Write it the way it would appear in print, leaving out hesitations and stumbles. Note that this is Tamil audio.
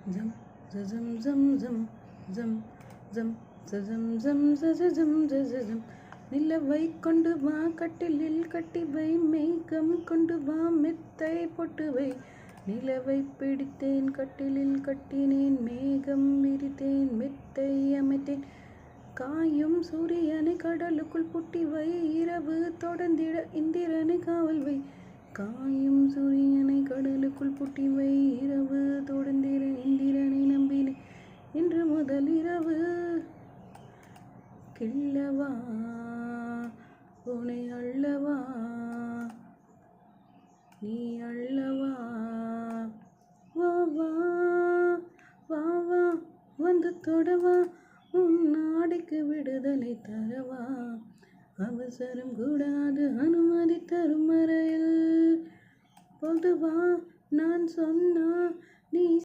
ஜம் ஜம் ஜம் ஜம் ஜம் ஜம் ஜம் ஜம் ஜம் ஜம் நிலவை கொண்டு வா கட்டிலில் கட்டி வை மேகம் கொண்டு வா மெத்தை பொட்டு வை நிலவை பிடித்தேன் கட்டிலில் கட்டினேன் மேகம் விரித்தேன் மெத்தை அமைத்தேன் காயும் சூரியனை கடலுக்குள் புட்டி வை இரவு தொடர்ந்திட இந்திரனை காவல் வை காயும் சூரியனை கடலுக்குள் புட்டி வை இரவு தொடர்ந்திட இந்திரனை நம்பினேன் இன்று முதல் இரவு கிள்ளவா உனை அள்ளவா நீ அள்ளவா வா வா வா வா வந்து தொடவா உன் நாடைக்கு விடுதலை தரவா அவசரம் கூடாது அனுமதி தரும் வரையில் பொதுவா நான் சொன்னா நீ